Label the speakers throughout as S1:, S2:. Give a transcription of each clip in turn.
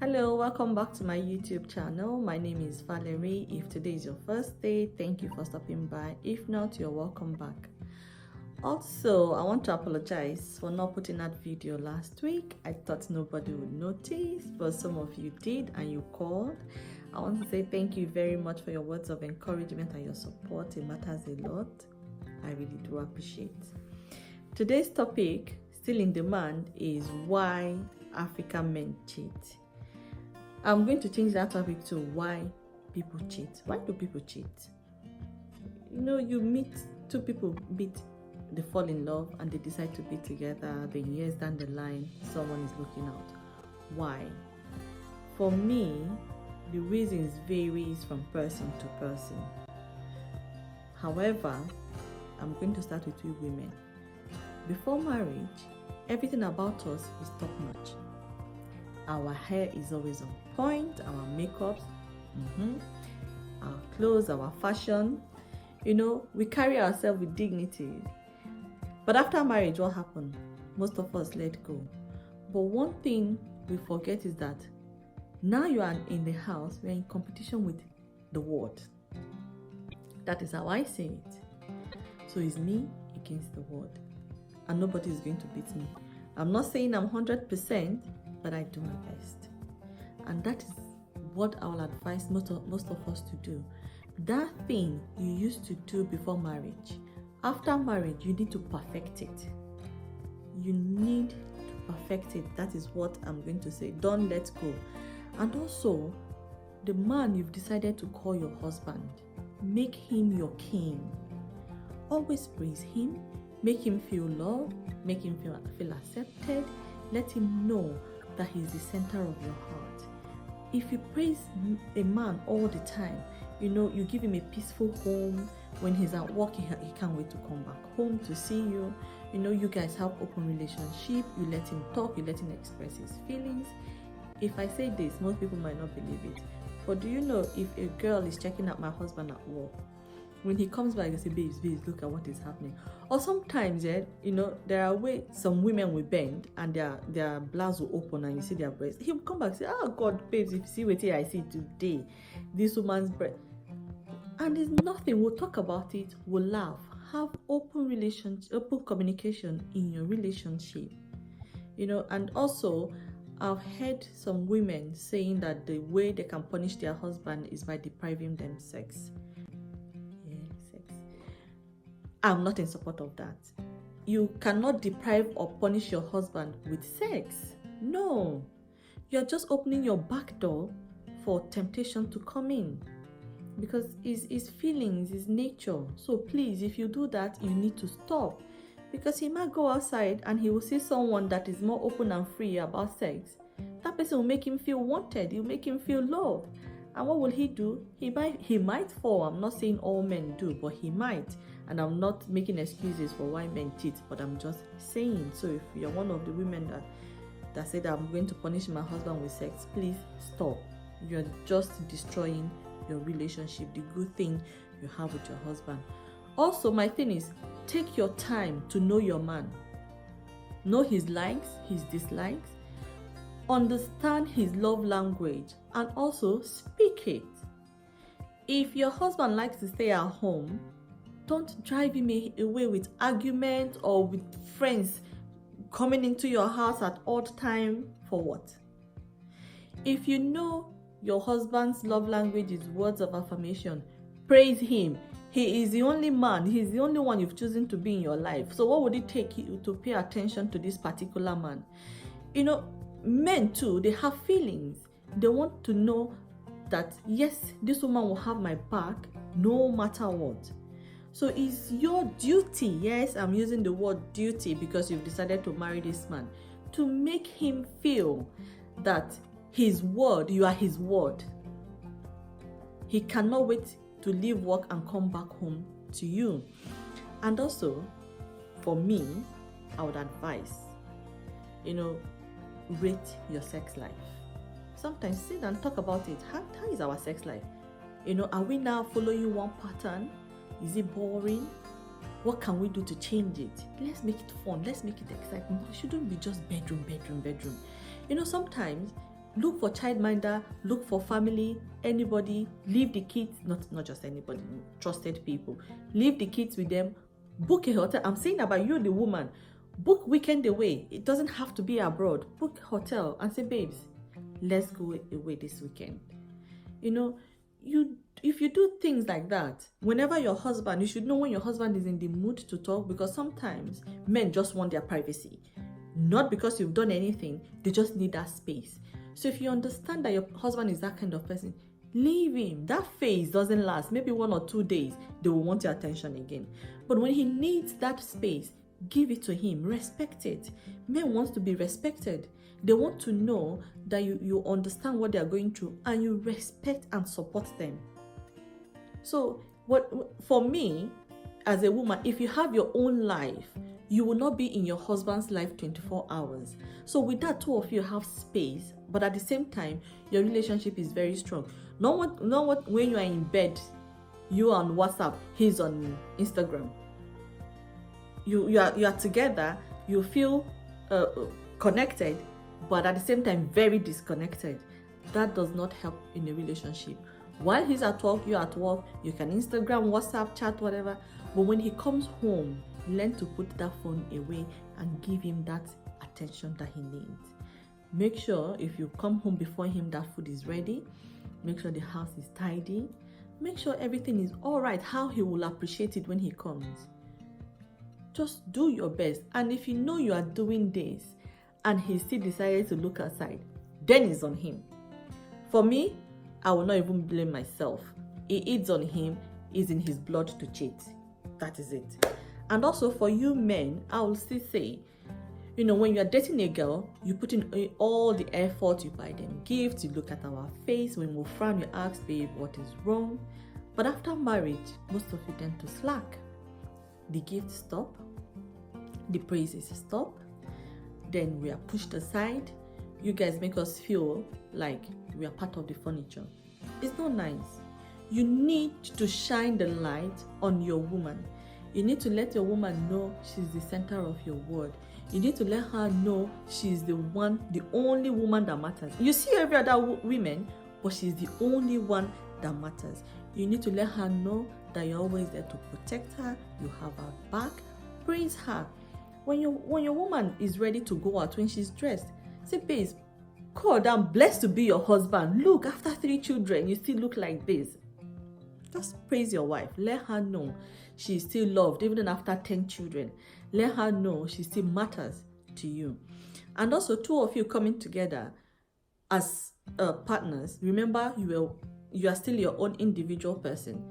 S1: Hello, welcome back to my YouTube channel. My name is Valerie. If today is your first day, thank you for stopping by. If not, you're welcome back. Also, I want to apologize for not putting that video last week. I thought nobody would notice, but some of you did and you called. I want to say thank you very much for your words of encouragement and your support. It matters a lot. I really do appreciate. Today's topic, still in demand, is why African men cheat. I'm going to change that topic to why people cheat. Why do people cheat? You meet two people, they fall in love and they decide to be together. Then years down the line, someone is looking out. Why? For me, the reasons varies from person to person. However, I'm going to start with you women. Before marriage, everything about us is top notch. Our hair is always on point, our makeups, our clothes, our fashion. We carry ourselves with dignity. But after marriage, what happened? Most of us let go. But one thing we forget is that now you are in the house, we are in competition with the world. That is how I see it. So it's me against the world. And nobody is going to beat me. I'm not saying I'm 100%, but I do my best. And that is what I will advise most of us to do. That thing you used to do before marriage, after marriage, you need to perfect it. You need to perfect it. That is what I'm going to say. Don't let go. And also, the man you've decided to call your husband, make him your king. Always praise him. Make him feel loved. Make him feel accepted. Let him know that he's the center of your heart. If you praise a man all the time, you give him a peaceful home. When he's at work, he can't wait to come back home to see you. You guys have open relationship. You let him talk. You let him express his feelings. If I say this, most people might not believe it. But do you know, if a girl is checking out my husband at work, when he comes back, he say, babes, look at what is happening. Or sometimes, there are ways some women will bend and their blouse will open and you see their breast. He'll come back and say, oh God, babes, if you see what I see today, this woman's breast. And there's nothing, we'll talk about it, we'll laugh. Have open communication in your relationship. And also, I've heard some women saying that the way they can punish their husband is by depriving them sex. I'm not in support of that. You cannot deprive or punish your husband with sex. No. You're just opening your back door for temptation to come in. Because his feelings, his nature. So please, if you do that, you need to stop. Because he might go outside and he will see someone that is more open and free about sex. That person will make him feel wanted. It will make him feel loved. And what will he do? He might fall. I'm not saying all men do, but he might. And I'm not making excuses for why men cheat, but I'm just saying. So if you're one of the women that said I'm going to punish my husband with sex, please stop. You're just destroying your relationship, the good thing you have with your husband. Also, my thing is, take your time to know your man. Know his likes, his dislikes. Understand his love language and also speak it. If your husband likes to stay at home, don't drive him away with arguments or with friends coming into your house at odd time. For what? If you know your husband's love language is words of affirmation, praise him. He is the only man, he's the only one you've chosen to be in your life. So what would it take you to pay attention to this particular man? Men too, they have feelings. They want to know that, yes, this woman will have my back no matter what. So it's your duty, yes, I'm using the word duty because you've decided to marry this man, to make him feel that his word, you are his word. He cannot wait to leave work and come back home to you. And also, for me, I would advise, rate your sex life. Sometimes sit and talk about it. How is our sex life? Are we now following one pattern? Is it boring? What can we do to change it? Let's make it fun. Let's make it exciting. It shouldn't be just bedroom. Sometimes Look for childminder, look for family, anybody, leave the kids, not just anybody, trusted people. Leave the kids with them, book a hotel. I'm saying about you, the woman. Book weekend away. It doesn't have to be abroad. Book hotel and say, babes, let's go away this weekend. You know, if you do things like that, whenever your husband, you should know when your husband is in the mood to talk, because sometimes men just want their privacy. Not because you've done anything, they just need that space. So if you understand that your husband is that kind of person, leave him. That phase doesn't last. Maybe 1 or 2 days, they will want your attention again. But when he needs that space, give it to him. Respect it. Men want to be respected. They want to know that you understand what they are going through and you respect and support them. So for me, as a woman, if you have your own life, you will not be in your husband's life 24 hours. So with that, two of you have space, but at the same time, your relationship is very strong. Not what when you are in bed, you are on WhatsApp, he's on Instagram. You are together, you feel connected, but at the same time very disconnected. That does not help in a relationship. While he's at work, you're at work, you can Instagram, WhatsApp, chat, whatever. But when he comes home, learn to put that phone away and give him that attention that he needs. Make sure if you come home before him, that food is ready. Make sure the house is tidy. Make sure everything is all right, how he will appreciate it when he comes. Just do your best. And if you know you are doing this and he still decided to look outside, then it's on him. For me, I will not even blame myself. It's on him. It's in his blood to cheat. That is it. And also for you men, I will still say, when you're dating a girl, you put in all the effort, you buy them gifts, you look at our face. When we frown, you ask, babe, what is wrong? But after marriage, most of you tend to slack. The gifts stop, the praises stop, then we are pushed aside. You guys make us feel like we are part of the furniture. It's not nice. You need to shine the light on your woman. You need to let your woman know she's the center of your world. You need to let her know she's the only woman that matters. You see every other woman, but she's the only one that matters. You need to let her know that you're always there to protect her. You have her back. Praise her. When your woman is ready to go out, when she's dressed, say, babe, God, I'm blessed to be your husband. Look, after 3 children, you still look like this. Just praise your wife. Let her know she's still loved, even after 10 children. Let her know she still matters to you. And also, 2 of you coming together as partners, remember you are still your own individual person.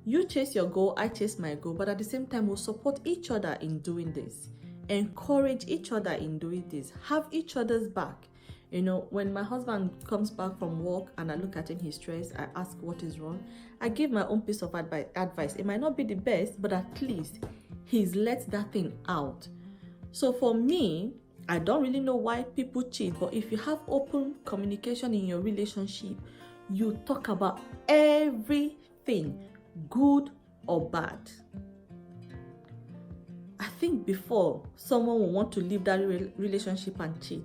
S1: You chase your goal, I chase my goal, but at the same time, we'll support each other in doing this. Encourage each other in doing this. Have each other's back. When my husband comes back from work and I look at him, he's stressed, I ask what is wrong. I give my own piece of advice. It might not be the best, but at least he's let that thing out. So for me, I don't really know why people cheat, but if you have open communication in your relationship, you talk about everything, good or bad. I think before someone will want to leave that relationship and cheat,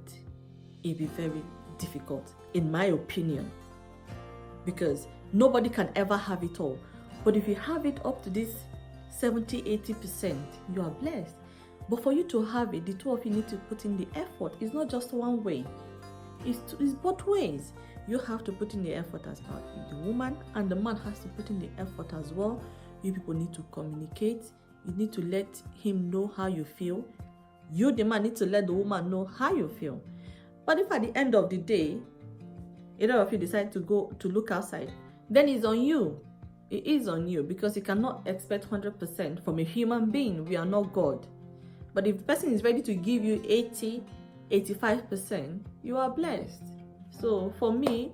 S1: it'd be very difficult, in my opinion, because nobody can ever have it all. But if you have it up to this 70-80%, you are blessed. But for you to have it, the 2 of you need to put in the effort. It's not just one way. It's both ways. You have to put in the effort as well. The woman and the man has to put in the effort as well. You people need to communicate. You need to let him know how you feel. You, the man, need to let the woman know how you feel. But if at the end of the day, either of you decide to go to look outside, then it's on you. It is on you, because you cannot expect 100% from a human being. We are not God. But if the person is ready to give you 80-85%, you are blessed. So for me,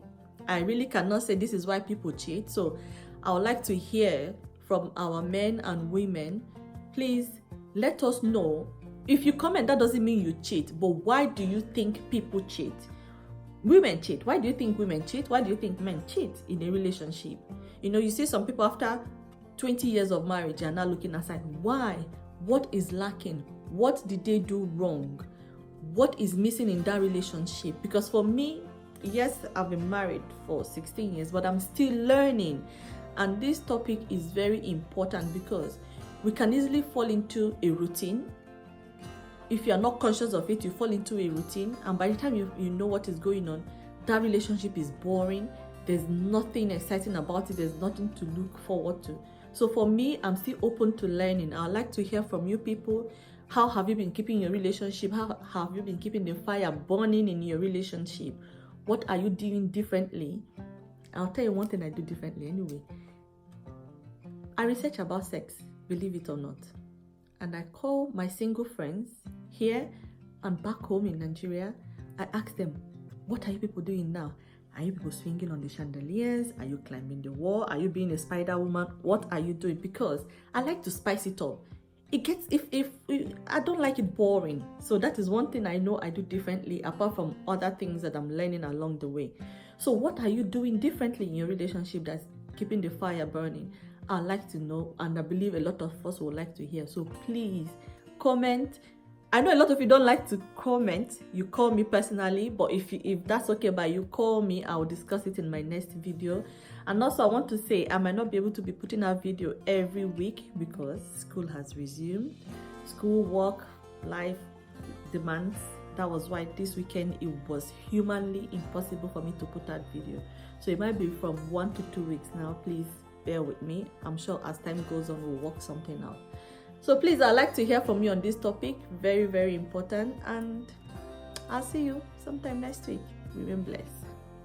S1: I really cannot say this is why people cheat. So I would like to hear from our men and women. Please let us know. If you comment, that doesn't mean you cheat, but why do you think people cheat? Women cheat. Why do you think women cheat? Why do you think men cheat in a relationship? You see some people after 20 years of marriage are now looking aside. Why? What is lacking? What did they do wrong? What is missing in that relationship? Because for me, Yes, I've been married for 16 years, but I'm still learning. And this topic is very important because we can easily fall into a routine. If you are not conscious of it, you fall into a routine, and by the time you know what is going on, that relationship is boring. There's nothing exciting about it. There's nothing to look forward to. So for me, I'm still open to learning. I'd like to hear from you people. How have you been keeping your relationship? How have you been keeping the fire burning in your relationship? What are you doing differently? I'll tell you one thing I do differently anyway. I research about sex, believe it or not. And I call my single friends here and back home in Nigeria. I ask them, what are you people doing now? Are you people swinging on the chandeliers? Are you climbing the wall? Are you being a spider woman? What are you doing? Because I like to spice it up. It gets, if I don't like it boring. So that is one thing I know I do differently, apart from other things that I'm learning along the way. So what are you doing differently in your relationship that's keeping the fire burning? I'd like to know, and I believe a lot of us would like to hear. So please comment. I know a lot of you don't like to comment. You call me personally, but if that's okay by you, call me. I'll discuss it in my next video. And also, I want to say I might not be able to be putting out video every week because school has resumed. School, work, life demands. That was why this weekend it was humanly impossible for me to put out video. So it might be from 1 to 2 weeks now. Please bear with me. I'm sure as time goes on, we'll work something out. So please, I'd like to hear from you on this topic. Very, very important. And I'll see you sometime next week. Remain blessed.